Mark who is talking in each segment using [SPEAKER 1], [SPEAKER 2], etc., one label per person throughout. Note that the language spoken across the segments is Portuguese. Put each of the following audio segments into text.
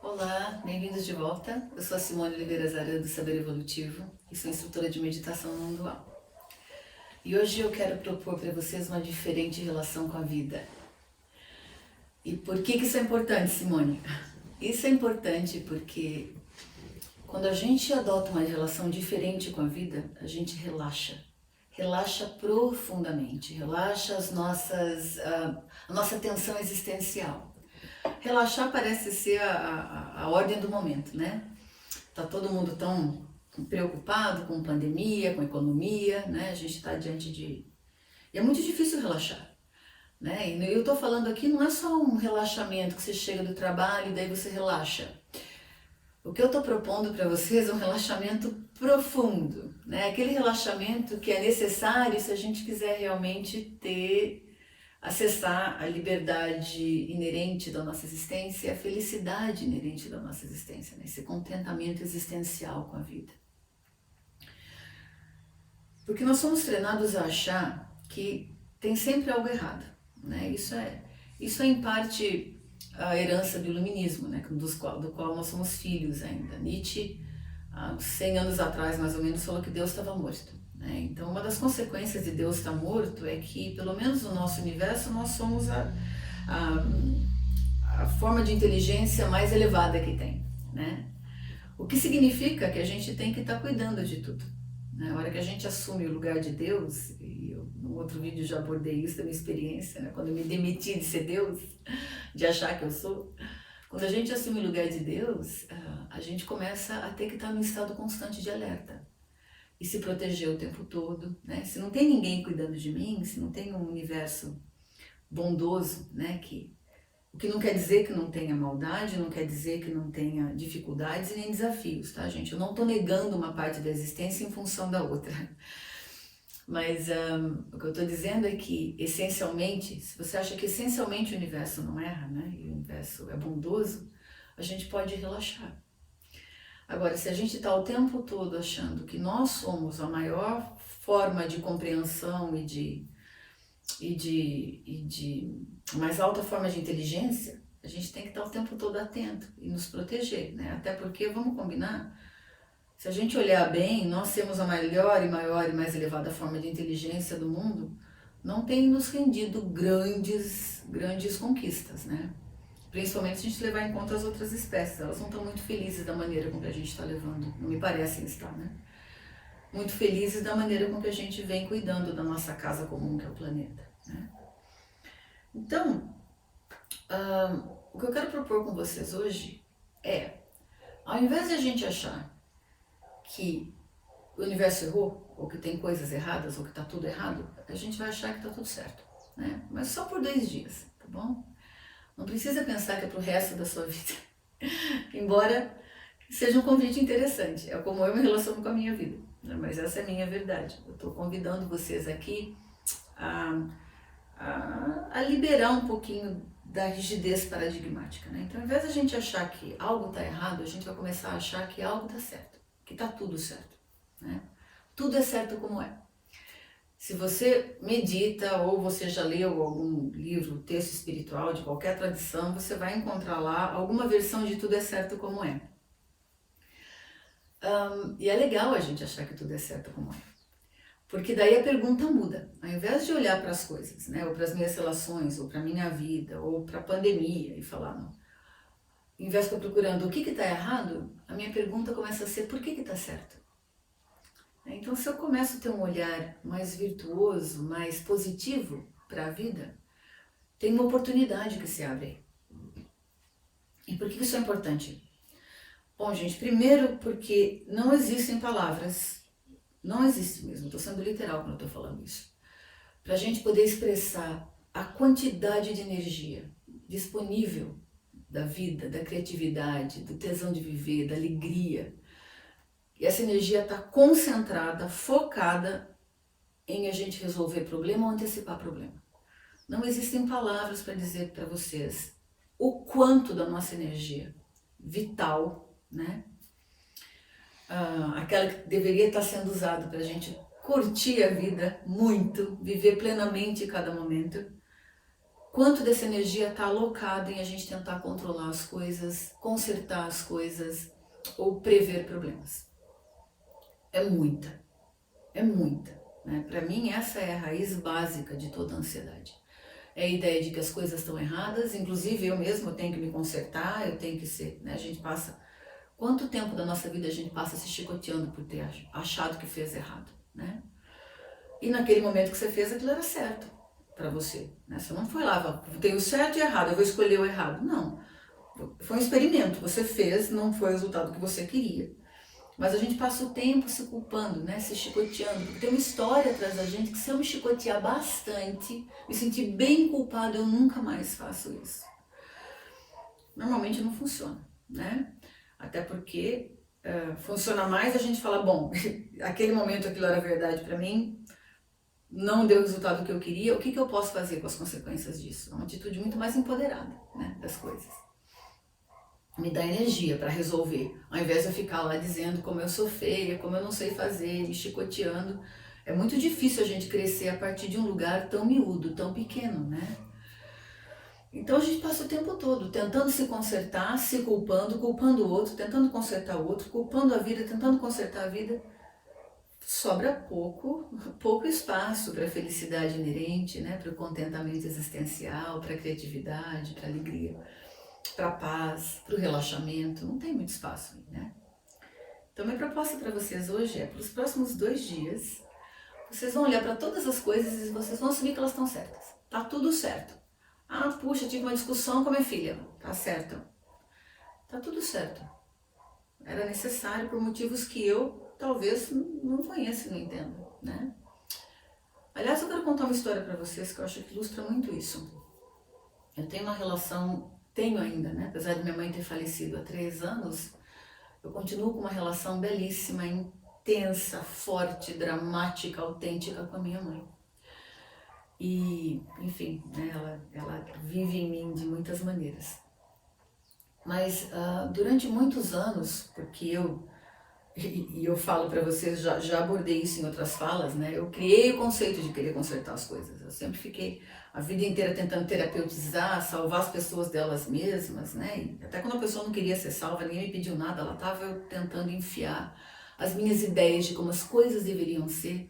[SPEAKER 1] Olá, bem-vindos de volta. Eu sou a Simone Oliveira Zaran, do Saber Evolutivo, e sou instrutora de meditação não dual. E hoje eu quero propor para vocês uma diferente relação com a vida. E por que isso é importante, Simone? Isso é importante porque quando a gente adota uma relação diferente com a vida, a gente relaxa. Relaxa profundamente, relaxa a nossa tensão existencial. Relaxar parece ser a ordem do momento, né? Tá todo mundo tão preocupado com pandemia, com economia, né? A gente está diante de... E é muito difícil relaxar, né? E eu tô falando aqui não é só um relaxamento que você chega do trabalho e daí você relaxa. O que eu tô propondo para vocês é um relaxamento profundo, né? Aquele relaxamento que é necessário se a gente quiser realmente acessar a liberdade inerente da nossa existência e a felicidade inerente da nossa existência, né? Esse contentamento existencial com a vida. Porque nós somos treinados a achar que tem sempre algo errado, né? Isso é em parte a herança do iluminismo, né? Do qual nós somos filhos ainda. Nietzsche, há 100 anos atrás, mais ou menos, falou que Deus estava morto. Então, uma das consequências de Deus estar morto é que, pelo menos no nosso universo, nós somos a forma de inteligência mais elevada que tem, né? O que significa que a gente tem que estar cuidando de tudo. Na hora que a gente assume o lugar de Deus, e eu no outro vídeo já abordei isso da minha experiência, né? Quando eu me demiti de ser Deus, de achar que eu sou, quando a gente assume o lugar de Deus, a gente começa a ter que estar num estado constante de alerta e se proteger o tempo todo, né? Se não tem ninguém cuidando de mim, se não tem um universo bondoso, né? O que não quer dizer que não tenha maldade, não quer dizer que não tenha dificuldades e nem desafios, tá, gente? Eu não estou negando uma parte da existência em função da outra. Mas o que eu estou dizendo é que, essencialmente, se você acha que essencialmente o universo não erra, né? E o universo é bondoso, a gente pode relaxar. Agora, se a gente está o tempo todo achando que nós somos a maior forma de compreensão e de mais alta forma de inteligência, a gente tem que estar o tempo todo atento e nos proteger, né? Até porque, vamos combinar, se a gente olhar bem, nós temos a melhor e maior e mais elevada forma de inteligência do mundo, não tem nos rendido grandes conquistas, né? Principalmente se a gente levar em conta as outras espécies, elas não estão muito felizes da maneira com que a gente está levando, não me parecem estar, né? Muito felizes da maneira com que a gente vem cuidando da nossa casa comum, que é o planeta, né? Então, o que eu quero propor com vocês hoje é, ao invés de a gente achar que o universo errou, ou que tem coisas erradas, ou que está tudo errado, a gente vai achar que está tudo certo, né? Mas só por 2 dias, tá bom? Não precisa pensar que é pro resto da sua vida. Embora seja um convite interessante, é como eu me relaciono com a minha vida, né? Mas essa é a minha verdade. Eu estou convidando vocês aqui a, a liberar um pouquinho da rigidez paradigmática, né? Então, ao invés de a gente achar que algo está errado, a gente vai começar a achar que algo está certo, que está tudo certo, né? Tudo é certo como é. Se você medita ou você já leu algum livro, texto espiritual de qualquer tradição, você vai encontrar lá alguma versão de tudo é certo como é. E é legal a gente achar que tudo é certo como é. Porque daí a pergunta muda. Ao invés de olhar para as coisas, né, ou para as minhas relações, ou para a minha vida, ou para a pandemia e falar, não. Ao invés de eu procurando o que está errado, a minha pergunta começa a ser por que está certo? Então, se eu começo a ter um olhar mais virtuoso, mais positivo para a vida, tem uma oportunidade que se abre. E por que isso é importante? Bom, gente, primeiro porque não existem palavras, não existe mesmo, estou sendo literal quando eu estou falando isso, para a gente poder expressar a quantidade de energia disponível da vida, da criatividade, do tesão de viver, da alegria. E essa energia está concentrada, focada em a gente resolver problema ou antecipar problema. Não existem palavras para dizer para vocês o quanto da nossa energia vital, né? Aquela que deveria estar sendo usada para a gente curtir a vida muito, viver plenamente cada momento, quanto dessa energia está alocada em a gente tentar controlar as coisas, consertar as coisas ou prever problemas. É muita, né? Para mim essa é a raiz básica de toda a ansiedade. É a ideia de que as coisas estão erradas, inclusive eu mesma tenho que me consertar, eu tenho que ser, né? A gente passa, quanto tempo da nossa vida a gente passa se chicoteando por ter achado que fez errado, né? E naquele momento que você fez, aquilo era certo para você, né? Você não foi lá, tem o certo e o errado, eu vou escolher o errado. Não, foi um experimento, você fez, não foi o resultado que você queria. Mas a gente passa o tempo se culpando, né? Se chicoteando, porque tem uma história atrás da gente que se eu me chicotear bastante, me sentir bem culpado, eu nunca mais faço isso. Normalmente não funciona, né? Até porque funciona mais a gente falar, bom, aquele momento aquilo era verdade para mim, não deu o resultado que eu queria, o que eu posso fazer com as consequências disso? É uma atitude muito mais empoderada, né, das coisas. Me dá energia para resolver, ao invés de eu ficar lá dizendo como eu sou feia, como eu não sei fazer, me chicoteando. É muito difícil a gente crescer a partir de um lugar tão miúdo, tão pequeno, né? Então a gente passa o tempo todo tentando se consertar, se culpando, culpando o outro, tentando consertar o outro, culpando a vida, tentando consertar a vida. Sobra pouco espaço para a felicidade inerente, né? Para o contentamento existencial, para a criatividade, para a alegria, para a paz, para o relaxamento. Não tem muito espaço aí, né? Então minha proposta para vocês hoje é, para os próximos 2 dias, vocês vão olhar para todas as coisas e vocês vão assumir que elas estão certas. Tá tudo certo. Ah, puxa, tive uma discussão com a minha filha. Tá certo. Tá tudo certo. Era necessário por motivos que eu talvez não conheça e não entenda, né? Aliás, eu quero contar uma história para vocês que eu acho que ilustra muito isso. Eu tenho uma relação, tenho ainda, né? Apesar de minha mãe ter falecido há 3 anos, eu continuo com uma relação belíssima, intensa, forte, dramática, autêntica com a minha mãe. E, enfim, né, ela vive em mim de muitas maneiras. Mas durante muitos anos, porque eu falo para vocês, já abordei isso em outras falas, né? Eu criei o conceito de querer consertar as coisas. Eu sempre fiquei a vida inteira tentando terapeutizar, salvar as pessoas delas mesmas, né? E até quando a pessoa não queria ser salva, ninguém me pediu nada, ela estava tentando enfiar as minhas ideias de como as coisas deveriam ser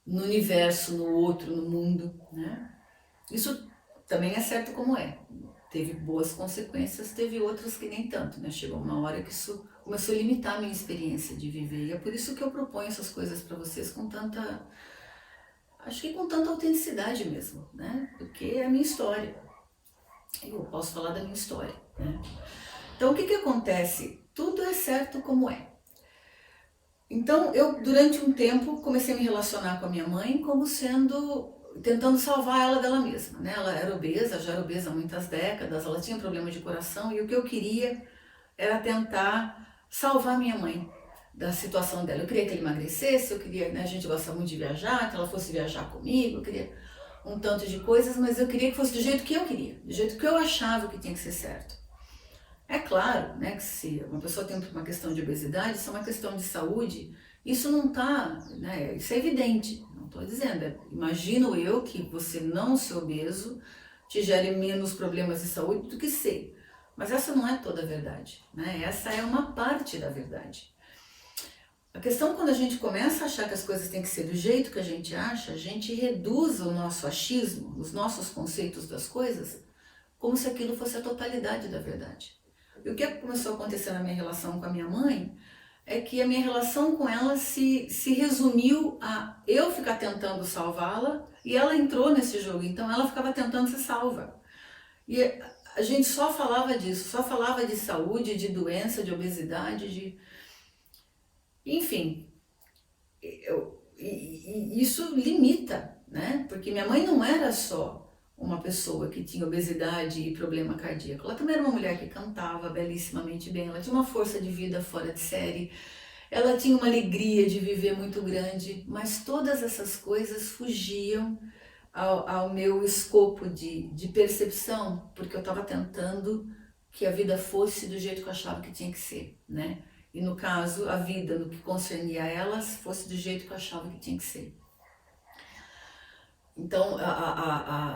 [SPEAKER 1] no universo, no outro, no mundo, né? Isso também é certo como é. Teve boas consequências, teve outras que nem tanto, né? Chegou uma hora que isso começou a limitar a minha experiência de viver. E é por isso que eu proponho essas coisas para vocês com tanta, acho que com tanta autenticidade mesmo, né? Porque é a minha história. Eu posso falar da minha história, né? Então o que acontece? Tudo é certo como é. Então eu durante um tempo comecei a me relacionar com a minha mãe como sendo tentando salvar ela dela mesma, né? Ela era obesa, já era obesa há muitas décadas, ela tinha problema de coração e o que eu queria era tentar salvar minha mãe da situação dela. Eu queria que ela emagrecesse, eu queria, né, a gente gosta muito de viajar, que ela fosse viajar comigo, eu queria um tanto de coisas, mas eu queria que fosse do jeito que eu queria, do jeito que eu achava que tinha que ser certo. É claro, né, que se uma pessoa tem uma questão de obesidade, se é uma questão de saúde, isso não está, né, isso é evidente, não estou dizendo, imagino eu que você não ser obeso te gere menos problemas de saúde do que ser, mas essa não é toda a verdade, né, essa é uma parte da verdade. A questão quando a gente começa a achar que as coisas têm que ser do jeito que a gente acha, a gente reduz o nosso achismo, os nossos conceitos das coisas, como se aquilo fosse a totalidade da verdade. E o que começou a acontecer na minha relação com a minha mãe é que a minha relação com ela se resumiu a eu ficar tentando salvá-la e ela entrou nesse jogo, então ela ficava tentando ser salva. E a gente só falava disso, só falava de saúde, de doença, de obesidade, de... Enfim, isso limita, né? Porque minha mãe não era só uma pessoa que tinha obesidade e problema cardíaco. Ela também era uma mulher que cantava belíssimamente bem, ela tinha uma força de vida fora de série, ela tinha uma alegria de viver muito grande, mas todas essas coisas fugiam ao meu escopo de percepção, porque eu estava tentando que a vida fosse do jeito que eu achava que tinha que ser, né? E no caso, a vida, no que concernia a elas, fosse do jeito que eu achava que tinha que ser. Então,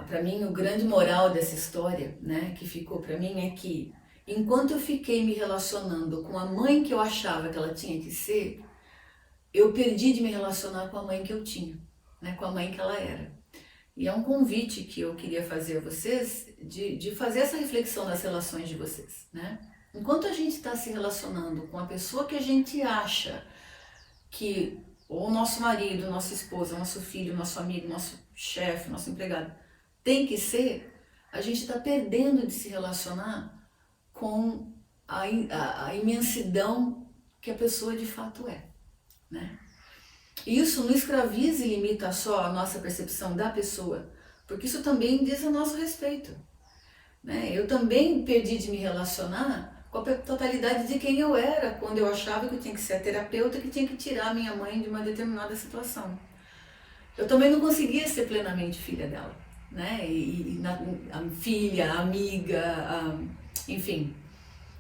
[SPEAKER 1] para mim, o grande moral dessa história, né, que ficou para mim é que enquanto eu fiquei me relacionando com a mãe que eu achava que ela tinha que ser, eu perdi de me relacionar com a mãe que eu tinha, né, com a mãe que ela era. E é um convite que eu queria fazer a vocês de fazer essa reflexão nas relações de vocês, né? Enquanto a gente está se relacionando com a pessoa que a gente acha que ou o nosso marido, nossa esposa, nosso filho, nosso amigo, nosso chefe, nosso empregado tem que ser, a gente está perdendo de se relacionar com a imensidão que a pessoa de fato é, né? E isso não escraviza e limita só a nossa percepção da pessoa, porque isso também diz a nosso respeito, né? Eu também perdi de me relacionar com a totalidade de quem eu era, quando eu achava que eu tinha que ser a terapeuta que tinha que tirar a minha mãe de uma determinada situação. Eu também não conseguia ser plenamente filha dela, né? A filha, a amiga, enfim,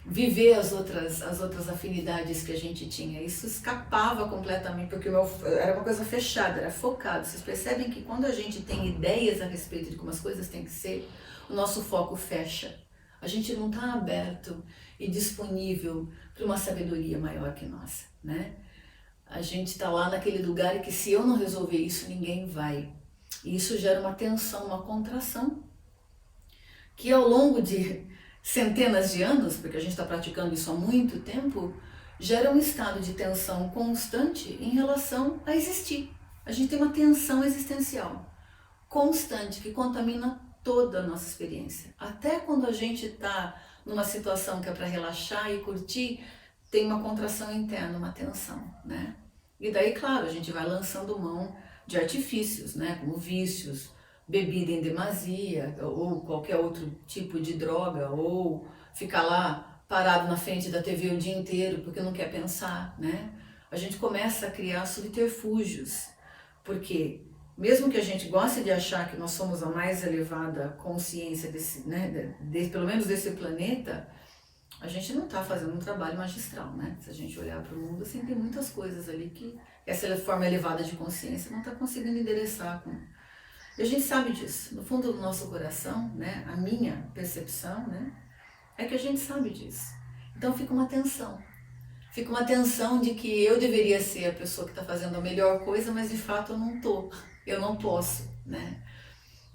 [SPEAKER 1] viver as outras afinidades que a gente tinha. Isso escapava completamente, porque era uma coisa fechada, era focado. Vocês percebem que quando a gente tem ideias a respeito de como as coisas têm que ser, o nosso foco fecha. A gente não está aberto e disponível para uma sabedoria maior que nossa, né? A gente está lá naquele lugar que se eu não resolver isso, ninguém vai. E isso gera uma tensão, uma contração, que ao longo de centenas de anos, porque a gente está praticando isso há muito tempo, gera um estado de tensão constante em relação a existir. A gente tem uma tensão existencial constante que contamina toda a nossa experiência. Até quando a gente está numa situação que é para relaxar e curtir, tem uma contração interna, uma tensão, né? E daí, claro, a gente vai lançando mão de artifícios, né? Como vícios, bebida em demasia, ou qualquer outro tipo de droga, ou ficar lá parado na frente da TV o dia inteiro porque não quer pensar, né? A gente começa a criar subterfúgios, porque mesmo que a gente goste de achar que nós somos a mais elevada consciência desse, né, pelo menos desse planeta, a gente não está fazendo um trabalho magistral, né? Se a gente olhar para o mundo, assim, tem muitas coisas ali que essa forma elevada de consciência não está conseguindo endereçar. E a gente sabe disso. No fundo do nosso coração, né, a minha percepção, né, é que a gente sabe disso. Então fica uma tensão. Fica uma tensão de que eu deveria ser a pessoa que está fazendo a melhor coisa, mas de fato eu não estou. Eu não posso, né?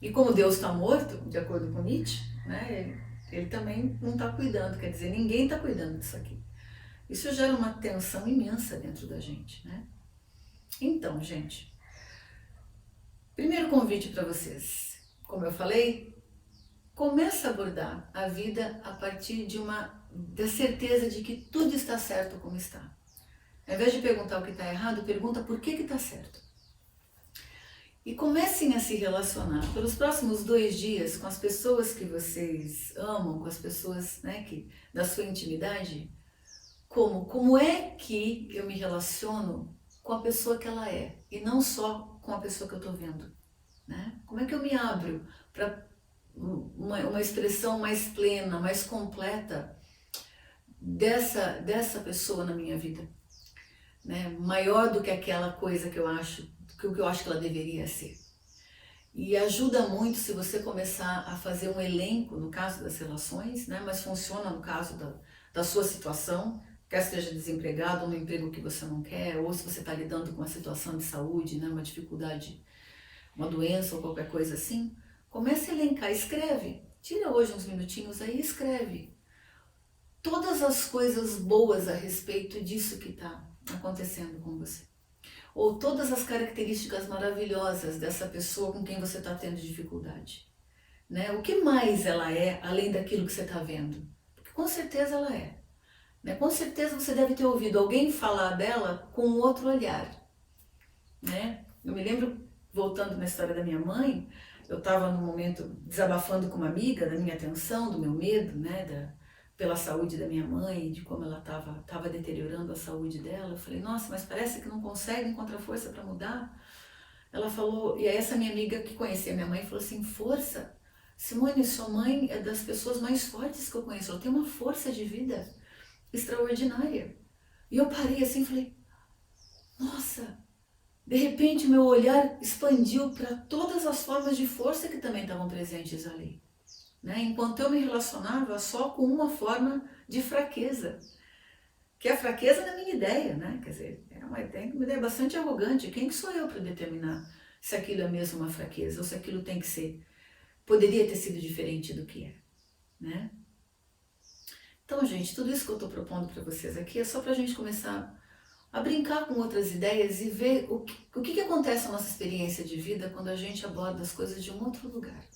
[SPEAKER 1] E como Deus está morto, de acordo com Nietzsche, né, ele também não está cuidando, quer dizer, ninguém está cuidando disso aqui. Isso gera uma tensão imensa dentro da gente, né? Então, gente, primeiro convite para vocês, como eu falei, começa a abordar a vida a partir da certeza de que tudo está certo como está. Ao invés de perguntar o que está errado, pergunta por que está certo. E comecem a se relacionar pelos próximos 2 dias com as pessoas que vocês amam, com as pessoas, né, da sua intimidade, como é que eu me relaciono com a pessoa que ela é, e não só com a pessoa que eu estou vendo, né? Como é que eu me abro para uma expressão mais plena, mais completa dessa pessoa na minha vida, né? Maior do que aquela coisa que eu acho que ela deveria ser. E ajuda muito se você começar a fazer um elenco, no caso das relações, né? Mas funciona no caso da sua situação, quer seja desempregado, no emprego que você não quer, ou se você está lidando com uma situação de saúde, né? Uma dificuldade, uma doença ou qualquer coisa assim. Comece a elencar, escreve. Tira hoje uns minutinhos aí e escreve todas as coisas boas a respeito disso que está acontecendo com você. Ou todas as características maravilhosas dessa pessoa com quem você está tendo dificuldade, né? O que mais ela é, além daquilo que você está vendo? Porque com certeza ela é, né? Com certeza você deve ter ouvido alguém falar dela com outro olhar, né? Eu me lembro, voltando na história da minha mãe, eu estava num momento desabafando com uma amiga da minha tensão, do meu medo, né? Pela saúde da minha mãe, de como ela estava deteriorando a saúde dela. Eu falei, nossa, mas parece que não consegue encontrar força para mudar. Ela falou, e aí essa minha amiga que conhecia minha mãe falou assim, força? Simone, sua mãe é das pessoas mais fortes que eu conheço, ela tem uma força de vida extraordinária. E eu parei assim e falei, nossa, De repente, meu olhar expandiu para todas as formas de força que também estavam presentes ali, né? Enquanto eu me relacionava só com uma forma de fraqueza, que é a fraqueza da minha ideia, né? Quer dizer, uma ideia bastante arrogante. Quem que sou eu para determinar se aquilo é mesmo uma fraqueza ou se aquilo tem que ser, poderia ter sido diferente do que é, né? Então, gente, tudo isso que eu estou propondo para vocês aqui é só para a gente começar a brincar com outras ideias e ver o que acontece na nossa experiência de vida quando a gente aborda as coisas de um outro lugar.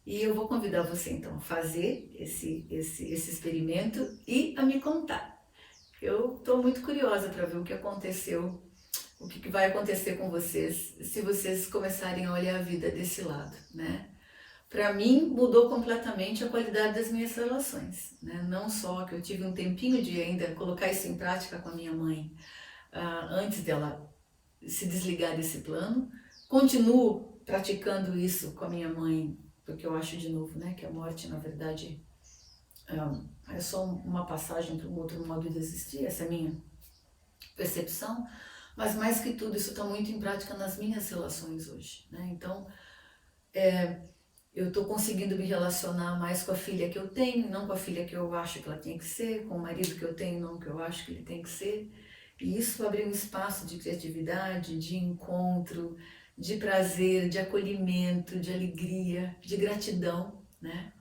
[SPEAKER 1] E eu vou convidar você, então, a fazer esse experimento e a me contar. Eu estou muito curiosa para ver o que aconteceu, o que vai acontecer com vocês, se vocês começarem a olhar a vida desse lado, né? Para mim, mudou completamente a qualidade das minhas relações, né? Não só que eu tive um tempinho de ainda colocar isso em prática com a minha mãe, antes dela se desligar desse plano, continuo praticando isso com a minha mãe, porque eu acho de novo, né, que a morte, na verdade, é só uma passagem para um outro modo de existir, essa é a minha percepção, mas mais que tudo, isso está muito em prática nas minhas relações hoje, né? Então, eu estou conseguindo me relacionar mais com a filha que eu tenho, não com a filha que eu acho que ela tem que ser, com o marido que eu tenho, não que eu acho que ele tem que ser. E isso abriu um espaço de criatividade, de encontro, de prazer, de acolhimento, de alegria, de gratidão, né?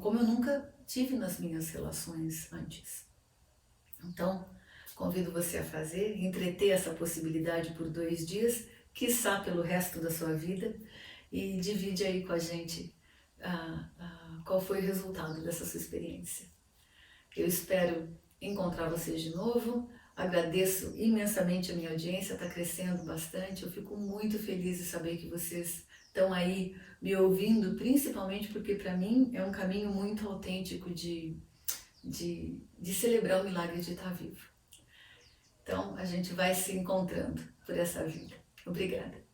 [SPEAKER 1] Como eu nunca tive nas minhas relações antes. Então, convido você a fazer, entreter essa possibilidade por 2 dias, quiçá pelo resto da sua vida, e divide aí com a gente qual foi o resultado dessa sua experiência. Eu espero encontrar vocês de novo, agradeço imensamente a minha audiência, está crescendo bastante, eu fico muito feliz de saber que vocês estão aí me ouvindo, principalmente porque para mim é um caminho muito autêntico de celebrar o milagre de estar vivo. Então a gente vai se encontrando por essa vida. Obrigada.